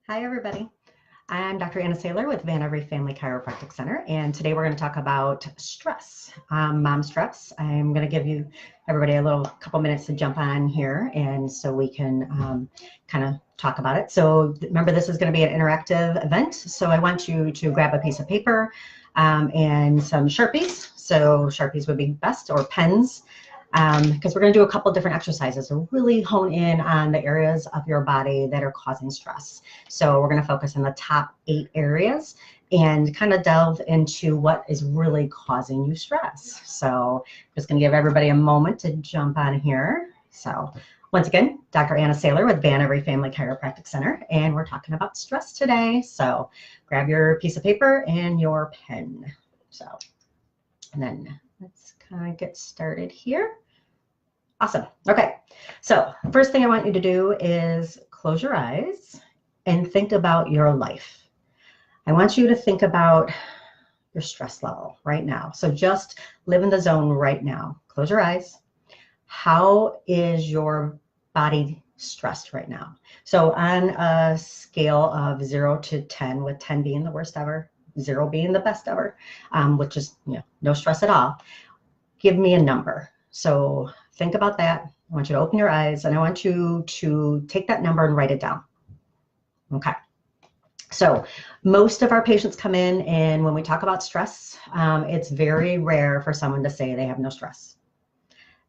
Hi, everybody. I'm Dr. Anna Saylor with Van Every Family Chiropractic Center, and today we're going to talk about stress, mom stress. I'm going to give you everybody a little couple minutes to jump on here, and so we can kind of talk about it. So remember, this is going to be an interactive event, so I want you to grab a piece of paper and some Sharpies. So Sharpies would be best, or pens. Because we're going to do a couple different exercises to really hone in on the areas of your body that are causing stress. So we're going to focus on the top 8 areas and kind of delve into what is really causing you stress. So I'm just going to give everybody a moment to jump on here. So once again, Dr. Anna Saylor with Van Every Family Chiropractic Center, and we're talking about stress today. So grab your piece of paper and your pen. And then let's kind of get started here. Awesome. Okay. So first thing I want you to do is close your eyes and think about your life. I want you to think about your stress level right now. So just live in the zone right now. Close your eyes. How is your body stressed right now? So on a scale of 0 to 10, with 10 being the worst ever, 0 being the best ever, which is no stress at all, give me a number. So think about that. I want you to open your eyes, and I want you to take that number and write it down. Okay. So most of our patients come in, and when we talk about stress, it's very rare for someone to say they have no stress.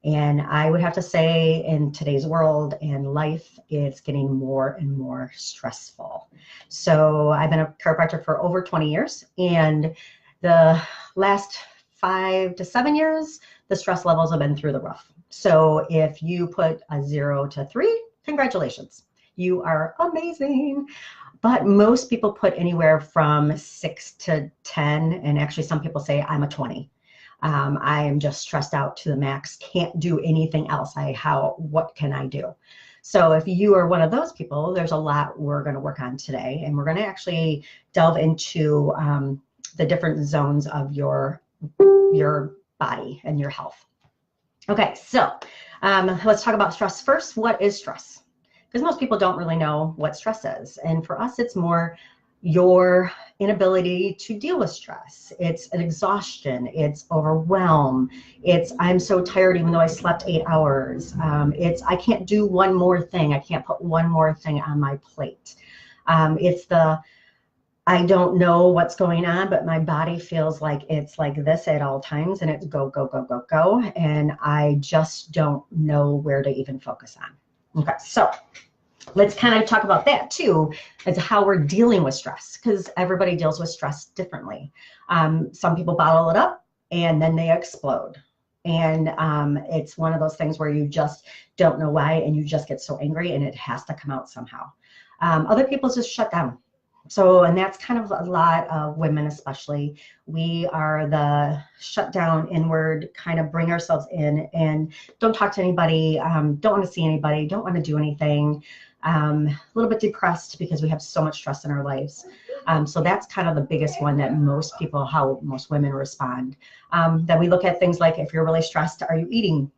And I would have to say, in today's world and life, it's getting more and more stressful. So I've been a chiropractor for over 20 years, and the last 5 to 7 years, the stress levels have been through the roof. So if you put a 0 to 3, congratulations, you are amazing. But most people put anywhere from 6 to 10, and actually some people say I'm a 20. I am just stressed out to the max, can't do anything else. What can I do? So if you are one of those people, there's a lot we're going to work on today, and we're going to actually delve into the different zones of your body and your health. Okay, so let's talk about stress first. What is stress? Because most people don't really know what stress is. And for us, it's more your inability to deal with stress. It's an exhaustion. It's overwhelm. It's I'm so tired even though I slept 8 hours. It's I can't do one more thing. I can't put one more thing on my plate. It's the I don't know what's going on, but my body feels like it's like this at all times, and it's go, go, go, go, go, and I just don't know where to even focus on. Okay, so let's kind of talk about that too, as how we're dealing with stress, because everybody deals with stress differently. Some people bottle it up, and then they explode. And it's one of those things where you just don't know why, and you just get so angry, and it has to come out somehow. Other people just shut down. So, and that's kind of a lot of women especially. We are the shut down inward, kind of bring ourselves in and don't talk to anybody, don't want to see anybody, don't want to do anything, a little bit depressed because we have so much stress in our lives. So that's kind of the biggest one that how most women respond. Then we look at things like, if you're really stressed, are you eating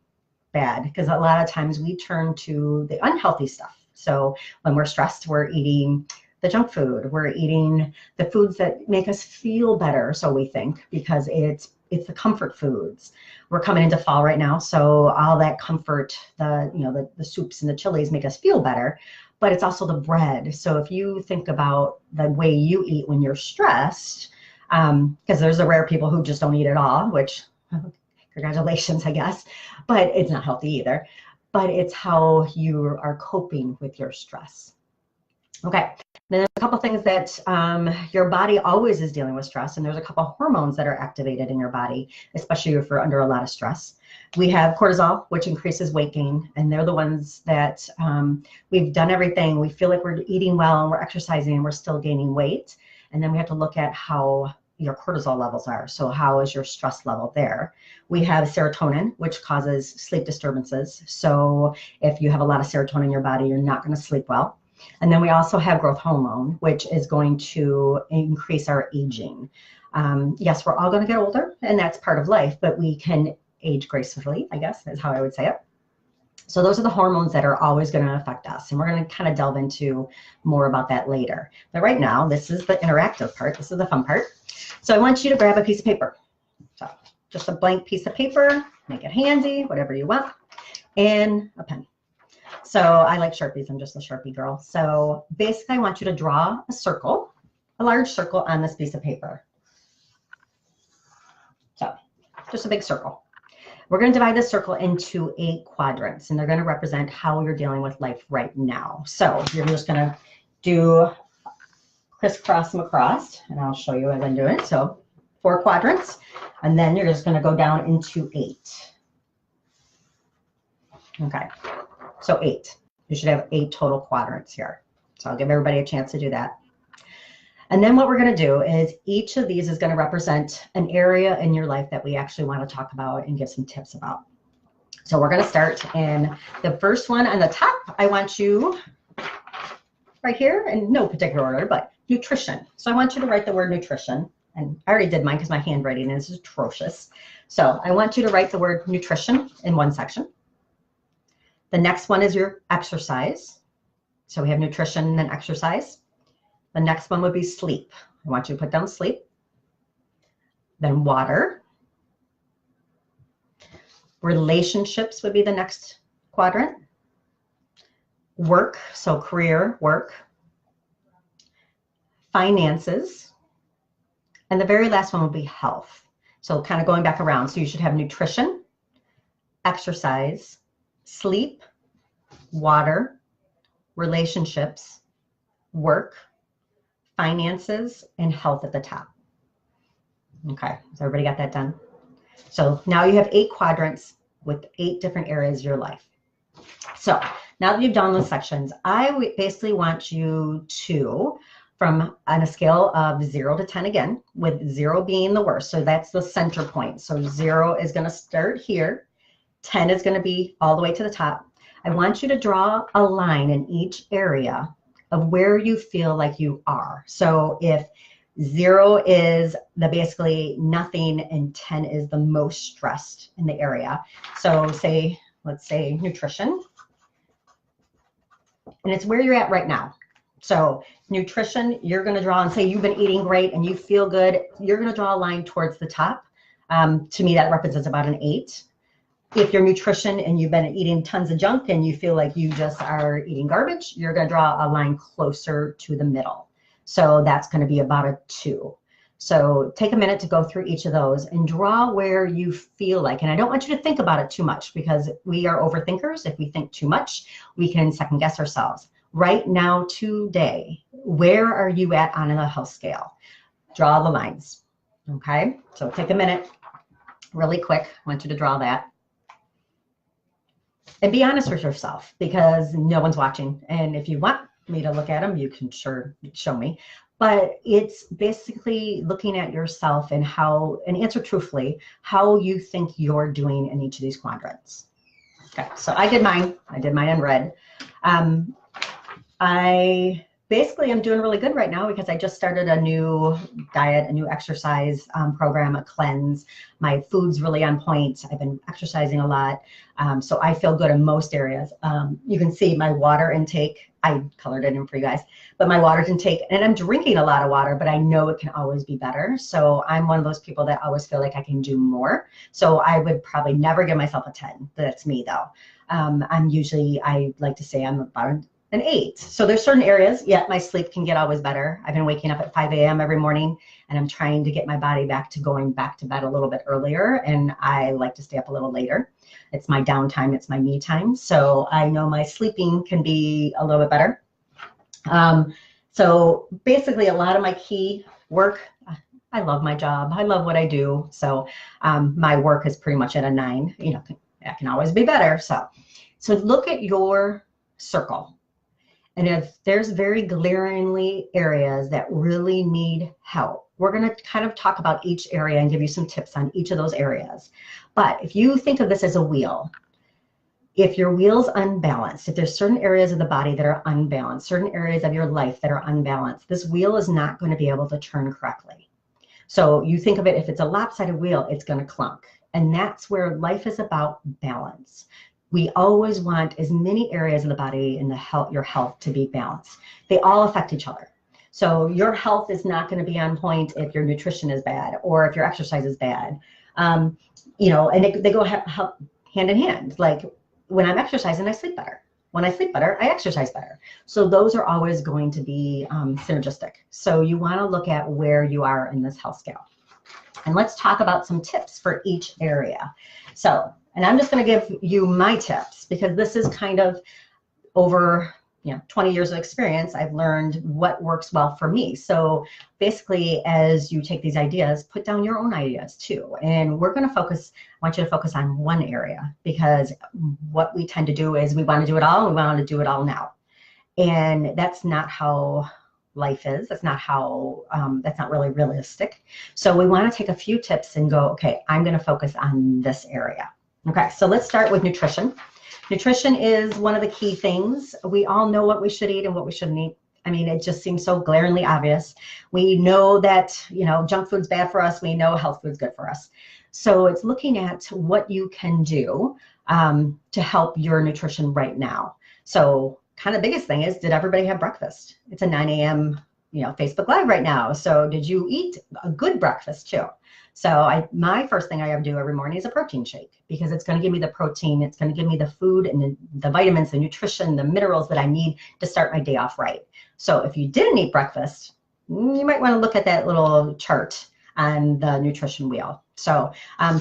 bad? Because a lot of times we turn to the unhealthy stuff. So when we're stressed, we're eating the junk food, we're eating the foods that make us feel better, so we think, because it's the comfort foods. We're coming into fall right now, so all that comfort, the soups and the chilies make us feel better, but it's also the bread. So if you think about the way you eat when you're stressed, because there's the rare people who just don't eat at all, which congratulations, I guess, but it's not healthy either. But it's how you are coping with your stress. Okay, then there's a couple things that your body always is dealing with stress, and there's a couple hormones that are activated in your body, especially if you're under a lot of stress. We have cortisol, which increases weight gain, and they're the ones that we've done everything. We feel like we're eating well and we're exercising and we're still gaining weight. And then we have to look at how your cortisol levels are. So how is your stress level there? We have serotonin, which causes sleep disturbances. So if you have a lot of serotonin in your body, you're not going to sleep well. And then we also have growth hormone, which is going to increase our aging. Yes, we're all going to get older, and that's part of life, but we can age gracefully, I guess, is how I would say it. So those are the hormones that are always going to affect us. And we're going to kind of delve into more about that later. But right now, this is the interactive part. This is the fun part. So I want you to grab a piece of paper. So just a blank piece of paper, make it handy, whatever you want, and a pen. So I like Sharpies. I'm just a Sharpie girl. So basically, I want you to draw a circle, a large circle on this piece of paper. So just a big circle. We're going to divide this circle into 8 quadrants, and they're going to represent how you're dealing with life right now. So you're just going to do crisscross them across, and I'll show you as I'm doing it. So 4 quadrants, and then you're just going to go down into 8. Okay, so 8. You should have 8 total quadrants here. So I'll give everybody a chance to do that. And then what we're going to do is each of these is going to represent an area in your life that we actually want to talk about and give some tips about. So we're going to start in the first one on the top. I want you right here, in no particular order, but nutrition. So I want you to write the word nutrition. And I already did mine because my handwriting is atrocious. So I want you to write the word nutrition in one section. The next one is your exercise. So we have nutrition and then exercise. The next one would be sleep. I want you to put down sleep. Then water. Relationships would be the next quadrant. Work, so career, work. Finances. And the very last one will be health. So kind of going back around. So you should have nutrition, exercise, sleep, water, relationships, work, finances, and health at the top. Okay, so everybody got that done? So now you have 8 quadrants with 8 different areas of your life. So now that you've done those sections, I basically want you to, from on a scale of 0 to 10 again, with 0 being the worst. So that's the center point. So 0 is going to start here. 10 is going to be all the way to the top. I want you to draw a line in each area of where you feel like you are. So if 0 is the basically nothing and 10 is the most stressed in the area. So let's say nutrition. And it's where you're at right now. So nutrition, you're going to draw and say you've been eating great and you feel good. You're going to draw a line towards the top. To me, that represents about an 8. If you're nutrition and you've been eating tons of junk and you feel like you just are eating garbage, you're going to draw a line closer to the middle. So that's going to be about a 2. So take a minute to go through each of those and draw where you feel like, and I don't want you to think about it too much because we are overthinkers. If we think too much, we can second guess ourselves. Right now, today, where are you at on a health scale? Draw the lines, okay? So take a minute, really quick. I want you to draw that. And be honest with yourself because no one's watching. And if you want me to look at them, you can sure show me. But it's basically looking at yourself and answer truthfully how you think you're doing in each of these quadrants. Okay, so I did mine in red. I basically am doing really good right now because I just started a new diet, a new exercise program, a cleanse. My food's really on point. I've been exercising a lot. So I feel good in most areas. You can see my water intake. I colored it in for you guys, but my water intake, and I'm drinking a lot of water, but I know it can always be better. So I'm one of those people that always feel like I can do more. So I would probably never give myself a 10. That's me though. I like to say I'm about an 8. So there's certain areas, my sleep can get always better. I've been waking up at 5 a.m. every morning and I'm trying to get my body back to going back to bed a little bit earlier. And I like to stay up a little later. It's my downtime, it's my me time. So I know my sleeping can be a little bit better. So basically a lot of my key work, I love my job. I love what I do. So my work is pretty much at a 9, that can always be better. So look at your circle. And if there's very glaringly areas that really need help, we're going to kind of talk about each area and give you some tips on each of those areas. But if you think of this as a wheel, if your wheel's unbalanced, if there's certain areas of the body that are unbalanced, certain areas of your life that are unbalanced, this wheel is not going to be able to turn correctly. So you think of it, if it's a lopsided wheel, it's going to clunk. And that's where life is about balance. We always want as many areas of the body and your health to be balanced. They all affect each other. So your health is not going to be on point if your nutrition is bad or if your exercise is bad. You know, and they go hand in hand. Like when I'm exercising, I sleep better. When I sleep better, I exercise better. So those are always going to be synergistic. So you want to look at where you are in this health scale. And let's talk about some tips for each area. So, and I'm just going to give you my tips because this is kind of over 20 years of experience. I've learned what works well for me. So basically, as you take these ideas, put down your own ideas too. And we're going to focus, I want you to focus on one area, because what we tend to do is we want to do it all, and we want to do it all now. And that's not how life is. That's not how, that's not really realistic. So we want to take a few tips and go, okay, I'm going to focus on this area. Okay, so let's start with nutrition. Nutrition is one of the key things. We all know what we should eat and what we shouldn't eat. I mean, it just seems so glaringly obvious. We know that, junk food's bad for us. We know health food's good for us. So it's looking at what you can do to help your nutrition right now. So kind of biggest thing is, did everybody have breakfast? It's a 9 a.m. Facebook Live right now. So did you eat a good breakfast too? So my first thing I do every morning is a protein shake, because it's going to give me the protein. It's going to give me the food and the vitamins, the nutrition, the minerals that I need to start my day off right. So if you didn't eat breakfast, you might want to look at that little chart on the nutrition wheel. So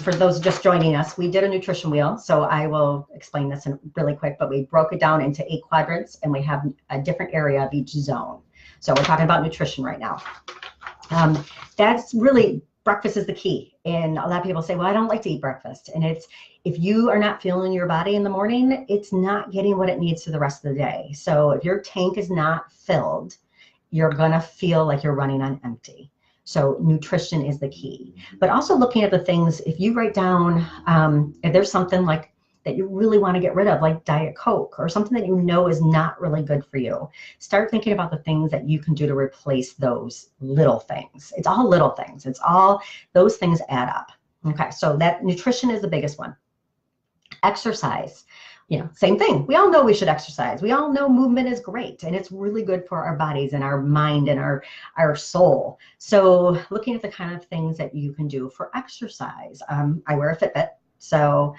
for those just joining us, we did a nutrition wheel. So I will explain this really quick, but we broke it down into 8 quadrants, and we have a different area of each zone. So we're talking about nutrition right now. That's really, breakfast is the key. And a lot of people say, well, I don't like to eat breakfast. And it's, if you are not feeling your body in the morning, it's not getting what it needs for the rest of the day. So if your tank is not filled, you're going to feel like you're running on empty. So nutrition is the key. But also looking at the things, if you write down, if there's something like that you really want to get rid of, like Diet Coke, or something that you know is not really good for you, start thinking about the things that you can do to replace those little things. It's all little things. It's all, those things add up. Okay, so that nutrition is the biggest one. Exercise, same thing. We all know we should exercise. We all know movement is great, and it's really good for our bodies and our mind and our soul. So looking at the kind of things that you can do for exercise. I wear a Fitbit. So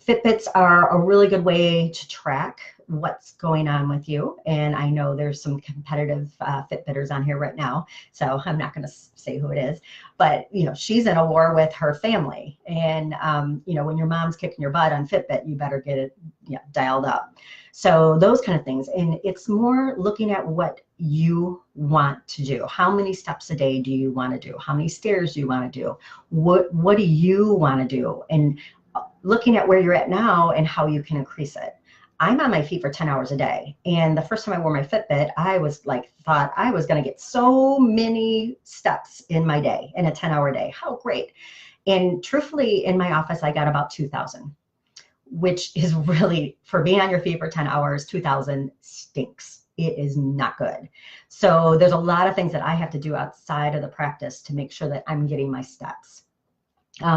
Fitbits are a really good way to track what's going on with you. And I know there's some competitive Fitbitters on here right now, so I'm not going to say who it is, but she's in a war with her family. And when your mom's kicking your butt on Fitbit, you better get it dialed up. So those kind of things. And it's more looking at what you want to do. How many steps a day do you want to do? How many stairs do you want to do? What do you want to do? And looking at where you're at now and how you can increase it. I'm on my feet for 10 hours a day. And the first time I wore my Fitbit, I was like, thought I was going to get so many steps in my day, in a 10-hour day. How great. And truthfully, in my office, I got about 2,000, which is really, for being on your feet for 10 hours, 2,000 stinks. It is not good. So there's a lot of things that I have to do outside of the practice to make sure that I'm getting my steps.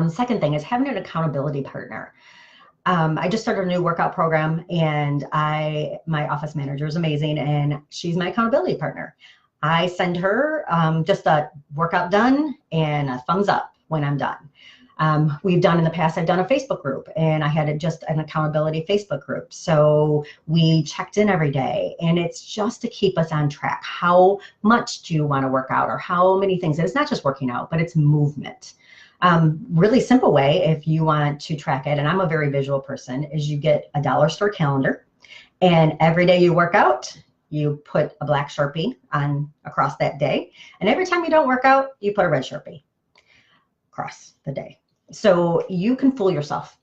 Second thing is having an accountability partner. I just started a new workout program, and my office manager is amazing, and she's my accountability partner. I send her just a workout done and a thumbs up when I'm done. We've done in the past, I've done a Facebook group, and I had just an accountability Facebook group. So we checked in every day, and it's just to keep us on track. How much do you want to work out, or how many things? And it's not just working out, but it's movement. Really simple way, if you want to track it, and I'm a very visual person, is you get a dollar store calendar, and every day you work out, you put a black Sharpie on across that day, and every time you don't work out, you put a red Sharpie across the day. So you can fool yourself.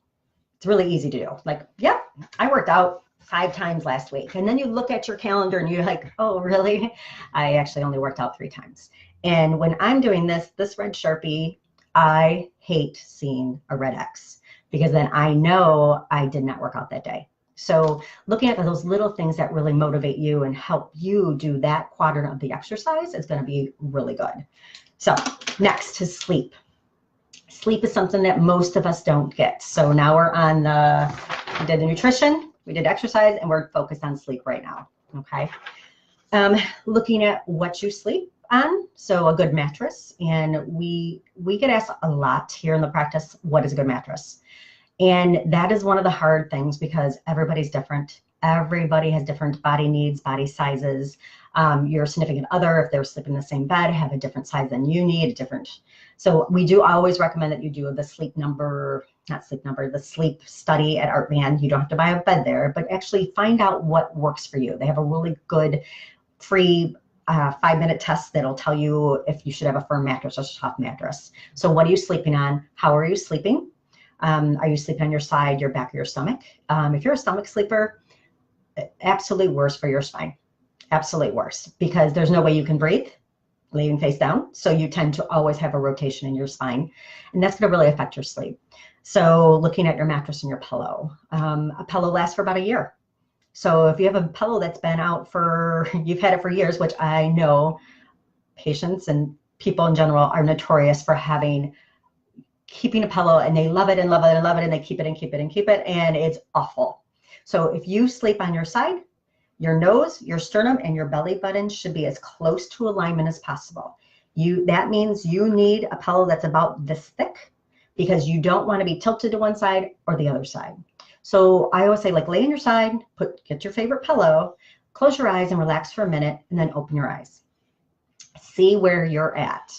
It's really easy to do. Like, yep, I worked out 5 times last week. And then you look at your calendar and you're like, oh, really? I actually only worked out 3 times. And when I'm doing this red Sharpie, I hate seeing a red X, because then I know I did not work out that day. So looking at those little things that really motivate you and help you do that quadrant of the exercise is going to be really good. So next is sleep. Sleep is something that most of us don't get. So now we're on the We did the nutrition, we did exercise, and we're focused on sleep right now, okay? Looking at what you sleep on, so a good mattress, and we get asked a lot here in the practice, what is a good mattress? And that is one of the hard things because everybody's different. Everybody has different body needs, body sizes. Your significant other, if they're sleeping in the same bed, have a different size than you need, a different. So we do always recommend that you do the the sleep study at Art Van. You don't have to buy a bed there, but actually find out what works for you. They have a really good free 5-minute test that'll tell you if you should have a firm mattress or a soft mattress. So what are you sleeping on? How are you sleeping? Are you sleeping on your side, your back, or your stomach? If you're a stomach sleeper, absolutely worse for your spine. Absolutely worse, because there's no way you can breathe laying face down. So you tend to always have a rotation in your spine, and that's going to really affect your sleep. So looking at your mattress and your pillow, a pillow lasts for about a year. So if you have a pillow that's been out for, you've had it for years, which I know patients and people in general are notorious for keeping a pillow, and they love it and love it and love it, and they keep it and keep it and keep it, and it's awful. So if you sleep on your side, your nose, your sternum, and your belly button should be as close to alignment as possible. That means you need a pillow that's about this thick, because you don't want to be tilted to one side or the other side. So I always say, like, lay on your side, get your favorite pillow, close your eyes and relax for a minute, and then open your eyes. See where you're at.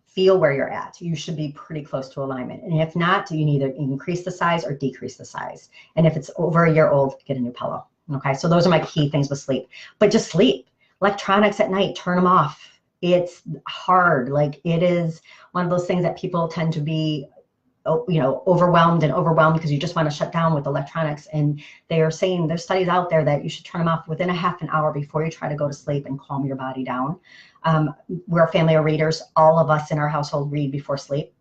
Feel where you're at. You should be pretty close to alignment. And if not, you need to increase the size or decrease the size. And if it's over a year old, get a new pillow. Okay, so those are my key things with sleep. But just sleep. Electronics at night, turn them off. It's hard. Like, it is one of those things that people tend to be, overwhelmed because you just want to shut down with electronics. And they are saying, there's studies out there that you should turn them off within a half an hour before you try to go to sleep and calm your body down. We're a family of readers. All of us in our household read before sleep.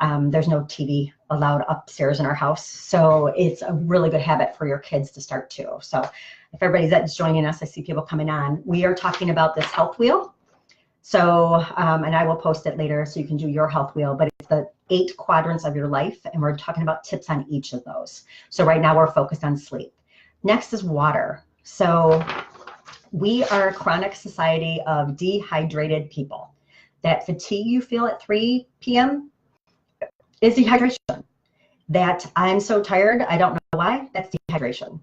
There's no TV allowed upstairs in our house. So it's a really good habit for your kids to start too. So if everybody's joining us, I see people coming on. We are talking about this health wheel. So, and I will post it later so you can do your health wheel, but it's the 8 quadrants of your life, and we're talking about tips on each of those. So right now we're focused on sleep. Next is water. So we are a chronic society of dehydrated people. That fatigue you feel at 3 p.m. is dehydration. That I'm so tired, I don't know why, that's dehydration.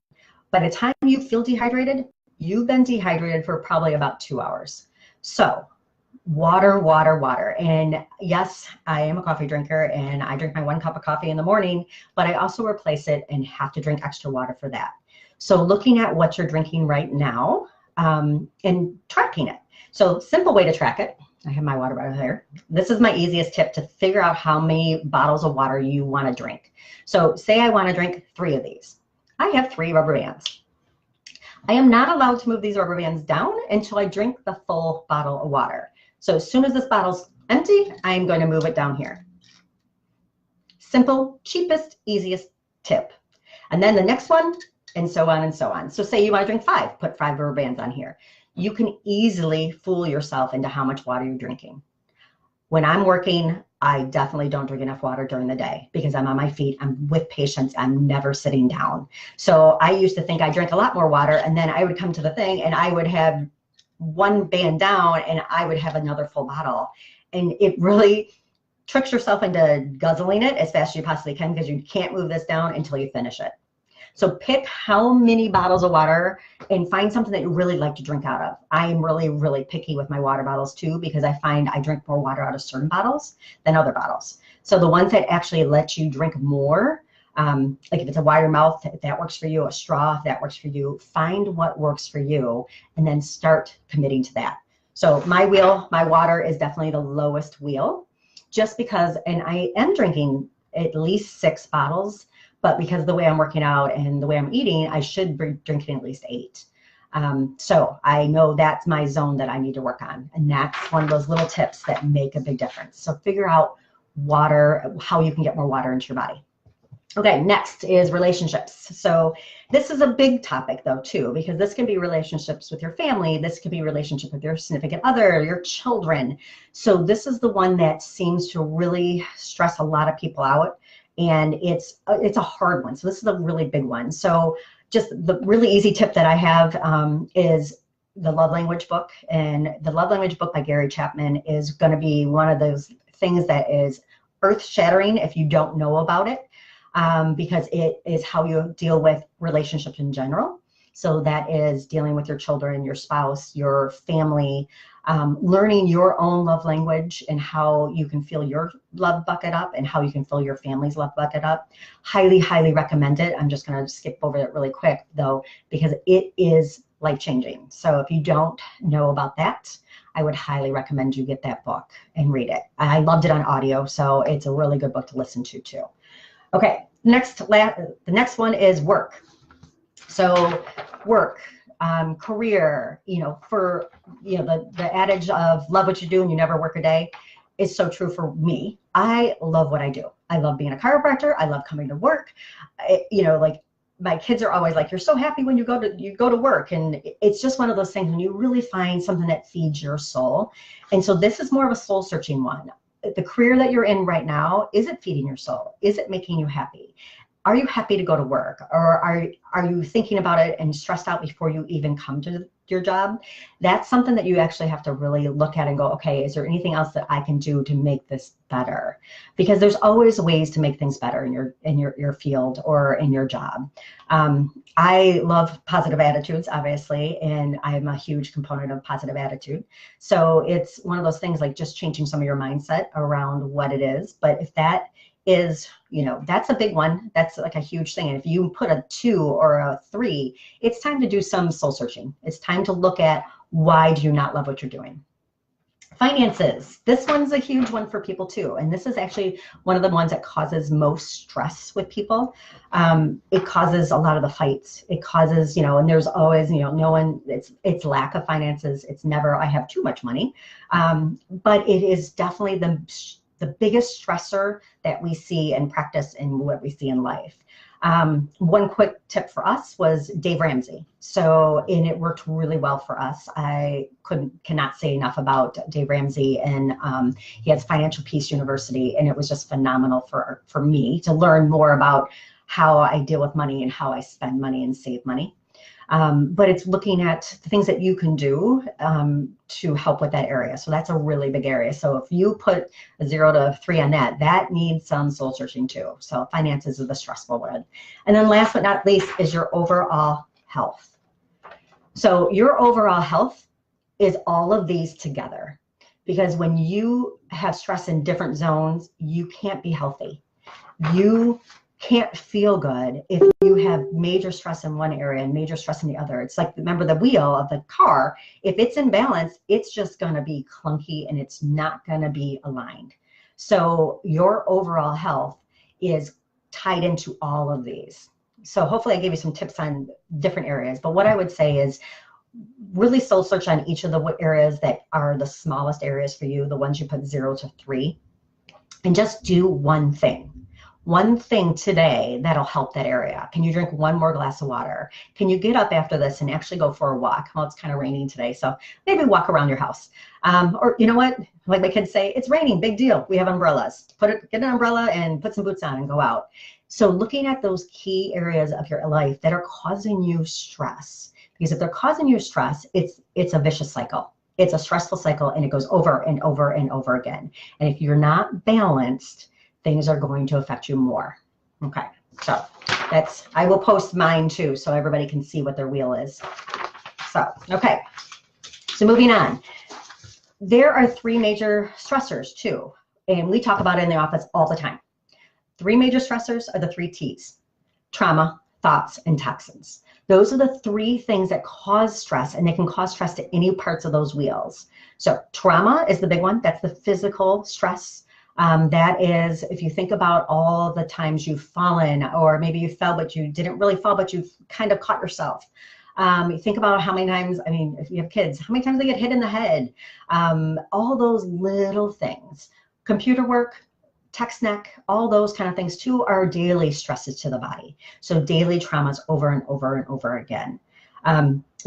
By the time you feel dehydrated, you've been dehydrated for probably about 2 hours. So water, water, water. And yes, I am a coffee drinker, and I drink my 1 cup of coffee in the morning, but I also replace it and have to drink extra water for that. So looking at what you're drinking right now, and tracking it. So simple way to track it. I have my water bottle here. This is my easiest tip to figure out how many bottles of water you want to drink. So say I want to drink 3 of these. I have 3 rubber bands. I am not allowed to move these rubber bands down until I drink the full bottle of water. So as soon as this bottle's empty, I'm going to move it down here. Simple, cheapest, easiest tip. And then the next one, and so on and so on. So say you want to drink 5, put 5 rubber bands on here. You can easily fool yourself into how much water you're drinking. When I'm working, I definitely don't drink enough water during the day because I'm on my feet, I'm with patients, I'm never sitting down. So I used to think I drank a lot more water, and then I would come to the thing and I would have 1 band down and I would have another full bottle. And it really tricks yourself into guzzling it as fast as you possibly can, because you can't move this down until you finish it. So pick how many bottles of water and find something that you really like to drink out of. I'm really, really picky with my water bottles too, because I find I drink more water out of certain bottles than other bottles. So the ones that actually let you drink more, like if it's a wire mouth, if that works for you, a straw, if that works for you, find what works for you and then start committing to that. So my wheel, my water is definitely the lowest wheel, just because, and I am drinking at least 6 bottles, but because of the way I'm working out and the way I'm eating, I should be drinking at least 8. So I know that's my zone that I need to work on. And that's one of those little tips that make a big difference. So figure out water, how you can get more water into your body. Okay, next is relationships. So this is a big topic though too, because this can be relationships with your family. This could be relationship with your significant other, your children. So this is the one that seems to really stress a lot of people out. and it's a hard one. So this is a really big one. So just the really easy tip that I have is the Love Language book. And the Love Language book by Gary Chapman is going to be one of those things that is earth-shattering if you don't know about it, because it is how you deal with relationships in general. So that is dealing with your children, your spouse, your family, learning your own love language and how you can fill your love bucket up and how you can fill your family's love bucket up. Highly, highly recommend it. I'm just going to skip over it really quick, though, because it is life-changing. So if you don't know about that, I would highly recommend you get that book and read it. I loved it on audio, so it's a really good book to listen to, too. Okay, the next one is work. So work, career, for, the adage of love what you do and you never work a day is so true for me. I love what I do. I love being a chiropractor. I love coming to work. Like my kids are always like, you're so happy when you go to work. And it's just one of those things when you really find something that feeds your soul. And so this is more of a soul searching one. The career that you're in right now, is it feeding your soul? Is it making you happy? Are you happy to go to work, or are you thinking about it and stressed out before you even come to your job? That's something that you actually have to really look at and go, okay, is there anything else that I can do to make this better? Because there's always ways to make things better in your field or in your job. I love positive attitudes, obviously, and I'm a huge component of positive attitude. So it's one of those things like just changing some of your mindset around what it is. But if that is, that's a big one. That's like a huge thing. And if you put a 2 or a 3, it's time to do some soul searching. It's time to look at why do you not love what you're doing. Finances. This one's a huge one for people too. And this is actually one of the ones that causes most stress with people. It causes a lot of the fights. It causes, and there's always, no one, it's lack of finances. It's never, I have too much money. But it is definitely the biggest stressor that we see and practice in what we see in life. One quick tip for us was Dave Ramsey. And it worked really well for us. I cannot say enough about Dave Ramsey, and he has Financial Peace University, and it was just phenomenal for me to learn more about how I deal with money and how I spend money and save money. But it's looking at the things that you can do to help with that area. So that's a really big area. So if you put a 0 to 3 on that needs some soul searching too. So finances is the stressful one. And then last but not least is your overall health. So your overall health is all of these together, because when you have stress in different zones, you can't be healthy. You can't feel good if you have major stress in one area and major stress in the other. It's like, remember the wheel of the car, if it's in balance, it's just going to be clunky and it's not going to be aligned. So your overall health is tied into all of these. So hopefully I gave you some tips on different areas, but what I would say is really soul search on each of the areas that are the smallest areas for you, the ones you put 0 to 3, and just do one thing. One thing today that'll help that area. Can you drink one more glass of water? Can you get up after this and actually go for a walk? Well, it's kind of raining today, so maybe walk around your house. Or you know what? Like my kids say, it's raining, big deal. We have umbrellas. Get an umbrella and put some boots on and go out. So looking at those key areas of your life that are causing you stress, because if they're causing you stress, it's a vicious cycle. It's a stressful cycle, and it goes over and over and over again. And if you're not balanced, things are going to affect you more. Okay, so I will post mine too, so everybody can see what their wheel is. So, okay, so moving on. There are 3 major stressors too, and we talk about it in the office all the time. 3 major stressors are the 3 T's: trauma, thoughts, and toxins. Those are the 3 things that cause stress, and they can cause stress to any parts of those wheels. So trauma is the big one. That's the physical stress. That is, if you think about all the times you've fallen, or maybe you fell, but you didn't really fall, but you've kind of caught yourself. You think about how many times, I mean, if you have kids, how many times they get hit in the head, all those little things. Computer work, text neck, all those kind of things too are daily stresses to the body. So daily traumas over and over and over again.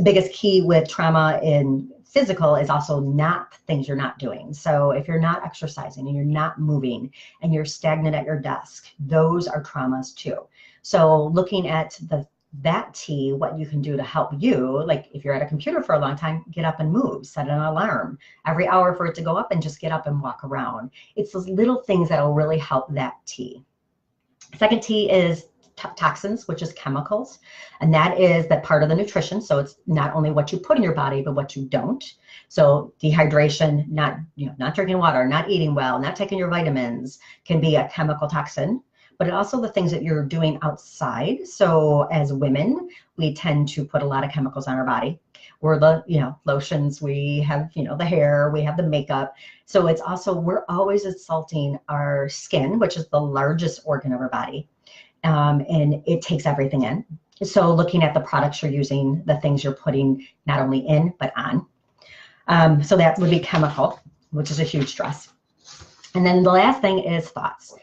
Biggest key with trauma in physical is also not things you're not doing. So if you're not exercising and you're not moving and you're stagnant at your desk, those are traumas too. So looking at that T, what you can do to help you, like if you're at a computer for a long time, get up and move, set an alarm every hour for it to go up and just get up and walk around. It's those little things that will really help that T. Second T is toxins, which is chemicals, and that is that part of the nutrition. So it's not only what you put in your body, but what you don't. So dehydration, not drinking water, not eating well, not taking your vitamins can be a chemical toxin. But also the things that you're doing outside. So as women, we tend to put a lot of chemicals on our body. We're the, lotions, we have, the hair, we have the makeup. So it's also, we're always assaulting our skin, which is the largest organ of our body. And it takes everything in. So looking at the products you're using, the things you're putting not only in, but on. So that would be chemical, which is a huge stress. And then the last thing is thoughts.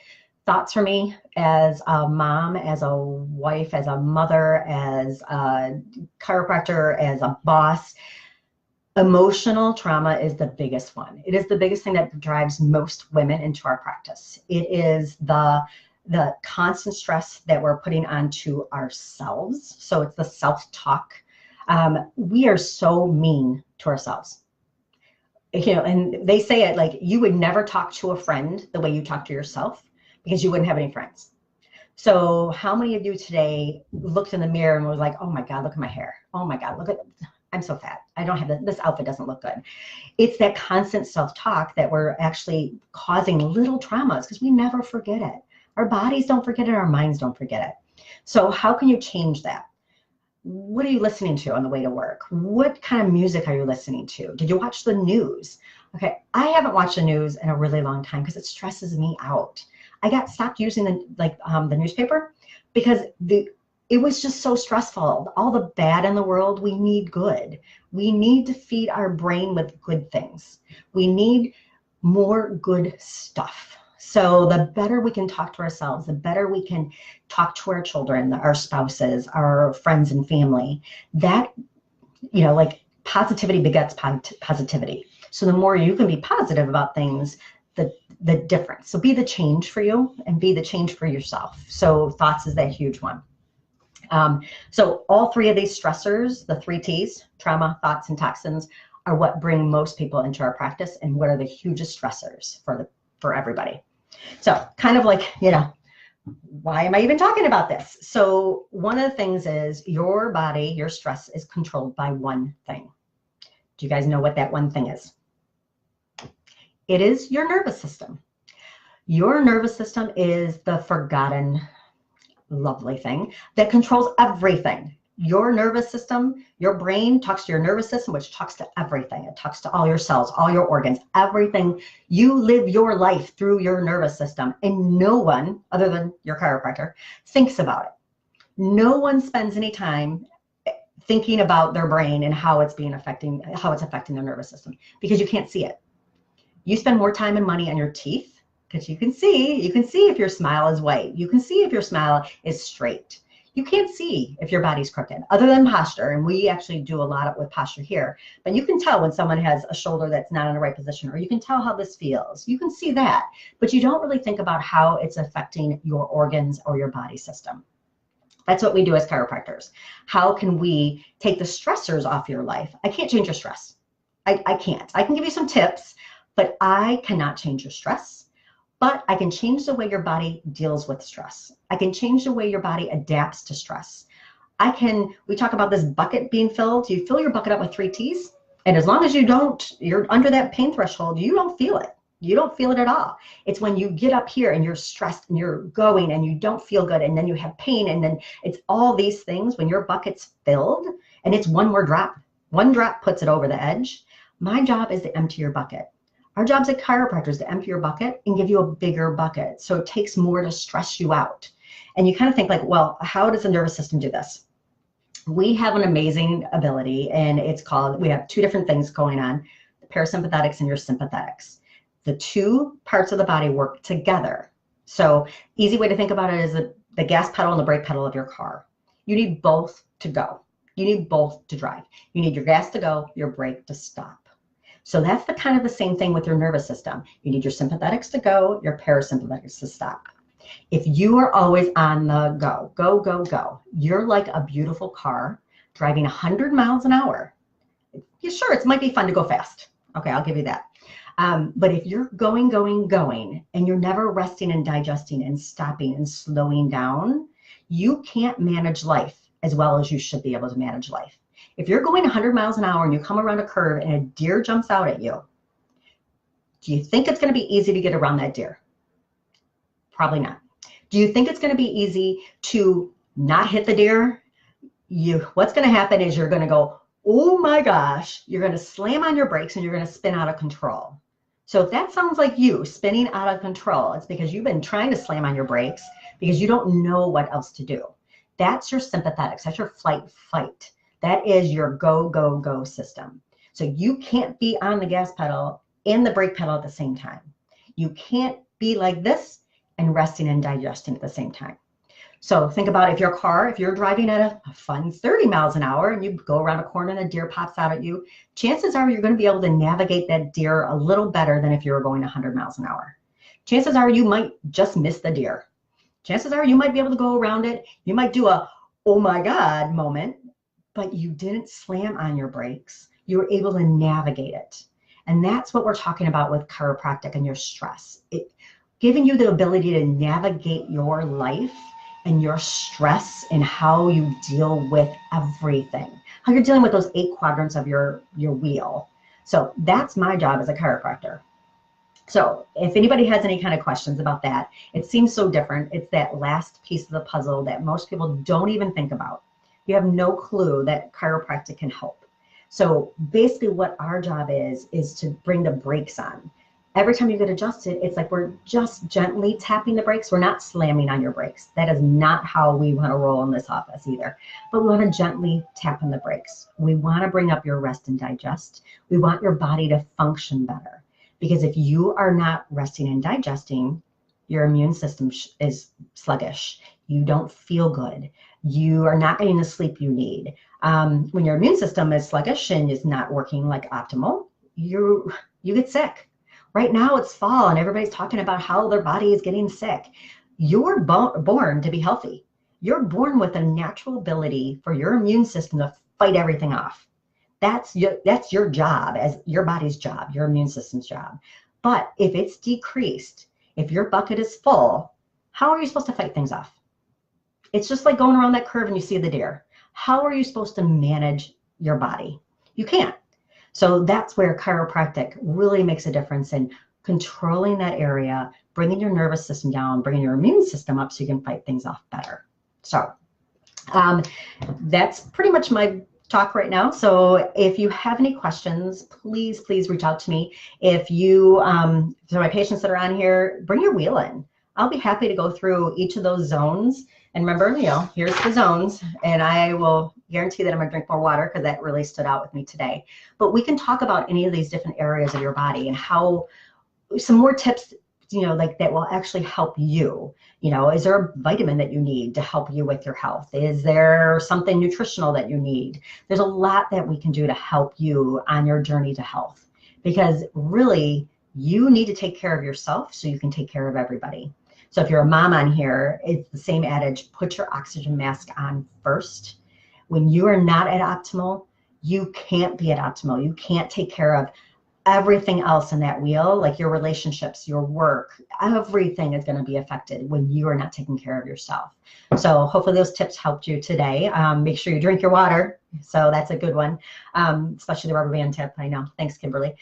Thoughts for me as a mom, as a wife, as a mother, as a chiropractor, as a boss, emotional trauma is the biggest one. It is the biggest thing that drives most women into our practice. It is the constant stress that we're putting onto ourselves. So it's the self-talk. We are so mean to ourselves. And they say it like you would never talk to a friend the way you talk to yourself, because you wouldn't have any friends. So how many of you today looked in the mirror and was like, oh my God, look at my hair. Oh my God, I'm so fat. I don't have this outfit doesn't look good. It's that constant self-talk that we're actually causing little traumas because we never forget it. Our bodies don't forget it, our minds don't forget it. So how can you change that? What are you listening to on the way to work? What kind of music are you listening to? Did you watch the news? Okay, I haven't watched the news in a really long time because it stresses me out. I got stopped using the newspaper because it was just so stressful. All the bad in the world, we need good. We need to feed our brain with good things. We need more good stuff. So the better we can talk to ourselves, the better we can talk to our children, our spouses, our friends and family, that, like positivity begets positivity. So the more you can be positive about things, the difference. So be the change for you and be the change for yourself. So thoughts is that huge one. So all three of these stressors, the three T's, trauma, thoughts, and toxins, are what bring most people into our practice and what are the hugest stressors for everybody. So kind of like, why am I even talking about this? So one of the things is your body, your stress is controlled by one thing. Do you guys know what that one thing is? It is your nervous system. Your nervous system is the forgotten, lovely thing that controls everything. Your nervous system, your brain talks to your nervous system, which talks to everything. It talks to all your cells, all your organs, everything. You live your life through your nervous system, and no one, other than your chiropractor, thinks about it. No one spends any time thinking about their brain and how it's affecting their nervous system, because you can't see it. You spend more time and money on your teeth because you can see if your smile is white. You can see if your smile is straight. You can't see if your body's crooked, other than posture. And we actually do a lot with posture here. But you can tell when someone has a shoulder that's not in the right position, or you can tell how this feels. You can see that, but you don't really think about how it's affecting your organs or your body system. That's what we do as chiropractors. How can we take the stressors off your life? I can't change your stress. I can't. I can give you some tips, but I cannot change your stress. But I can change the way your body deals with stress. I can change the way your body adapts to stress. We talk about this bucket being filled. You fill your bucket up with 3 T's, and as long as you're under that pain threshold, you don't feel it. You don't feel it at all. It's when you get up here and you're stressed and you're going and you don't feel good, and then you have pain, and then it's all these things. When your bucket's filled and it's one more drop, one drop puts it over the edge. My job is to empty your bucket. Our job as a chiropractor is to empty your bucket and give you a bigger bucket. So it takes more to stress you out. And you kind of think like, well, how does the nervous system do this? We have an amazing ability, and we have 2 different things going on, the parasympathetics and your sympathetics. The 2 parts of the body work together. So easy way to think about it is the gas pedal and the brake pedal of your car. You need both to go. You need both to drive. You need your gas to go, your brake to stop. So that's the kind of the same thing with your nervous system. You need your sympathetics to go, your parasympathetics to stop. If you are always on the go, go, go, go, you're like a beautiful car driving 100 miles an hour. Yeah, sure, it might be fun to go fast. Okay, I'll give you that. But if you're going, going, going, and you're never resting and digesting and stopping and slowing down, you can't manage life as well as you should be able to manage life. If you're going 100 miles an hour and you come around a curve and a deer jumps out at you, do you think it's going to be easy to get around that deer? Probably not. Do you think it's going to be easy to not hit the deer? What's going to happen is you're going to go, oh my gosh, you're going to slam on your brakes and you're going to spin out of control. So if that sounds like you spinning out of control, it's because you've been trying to slam on your brakes because you don't know what else to do. That's your sympathetics. That's your flight fight. That is your go, go, go system. So you can't be on the gas pedal and the brake pedal at the same time. You can't be like this and resting and digesting at the same time. So think about if you're driving at a fun 30 miles an hour and you go around a corner and a deer pops out at you, chances are you're going to be able to navigate that deer a little better than if you were going 100 miles an hour. Chances are you might just miss the deer. Chances are you might be able to go around it. You might do a, oh my God moment, but you didn't slam on your brakes. You were able to navigate it. And that's what we're talking about with chiropractic and your stress. Giving you the ability to navigate your life and your stress and how you deal with everything, how you're dealing with those 8 quadrants of your wheel. So that's my job as a chiropractor. So if anybody has any kind of questions about that, it seems so different. It's that last piece of the puzzle that most people don't even think about. You have no clue that chiropractic can help. So basically what our job is to bring the brakes on. Every time you get adjusted, it's like we're just gently tapping the brakes. We're not slamming on your brakes. That is not how we want to roll in this office either. But we want to gently tap on the brakes. We want to bring up your rest and digest. We want your body to function better. Because if you are not resting and digesting, your immune system is sluggish. You don't feel good. You are not getting the sleep you need. When your immune system is sluggish and is not working like optimal, you get sick. Right now it's fall and everybody's talking about how their body is getting sick. You're born to be healthy. You're born with a natural ability for your immune system to fight everything off. That's your job, as your body's job, your immune system's job. But if it's decreased, if your bucket is full, how are you supposed to fight things off? It's just like going around that curve and you see the deer. How are you supposed to manage your body? You can't. So that's where chiropractic really makes a difference in controlling that area, bringing your nervous system down, bringing your immune system up so you can fight things off better. So that's pretty much my talk right now. So if you have any questions, please reach out to me. If you, for my patients that are on here, bring your wheel in. I'll be happy to go through each of those zones. And remember, here's the zones, and I will guarantee that I'm gonna drink more water because that really stood out with me today. But we can talk about any of these different areas of your body and how some more tips, like that will actually help you. Is there a vitamin that you need to help you with your health? Is there something nutritional that you need? There's a lot that we can do to help you on your journey to health, because really you need to take care of yourself so you can take care of everybody. So if you're a mom on here, it's the same adage, put your oxygen mask on first. When you are not at optimal, you can't be at optimal. You can't take care of everything else in that wheel, like your relationships, your work, everything is going to be affected when you are not taking care of yourself. So hopefully those tips helped you today. Make sure you drink your water. So that's a good one, especially the rubber band tip. I know. Thanks, Kimberly.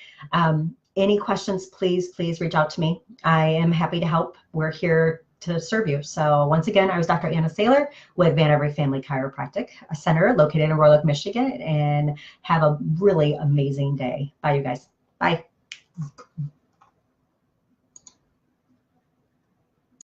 Any questions, please reach out to me. I am happy to help. We're here to serve you. So once again, I was Dr. Anna Saylor with Van Every Family Chiropractic Center located in Royal Oak, Michigan, and have a really amazing day. Bye, you guys. Bye.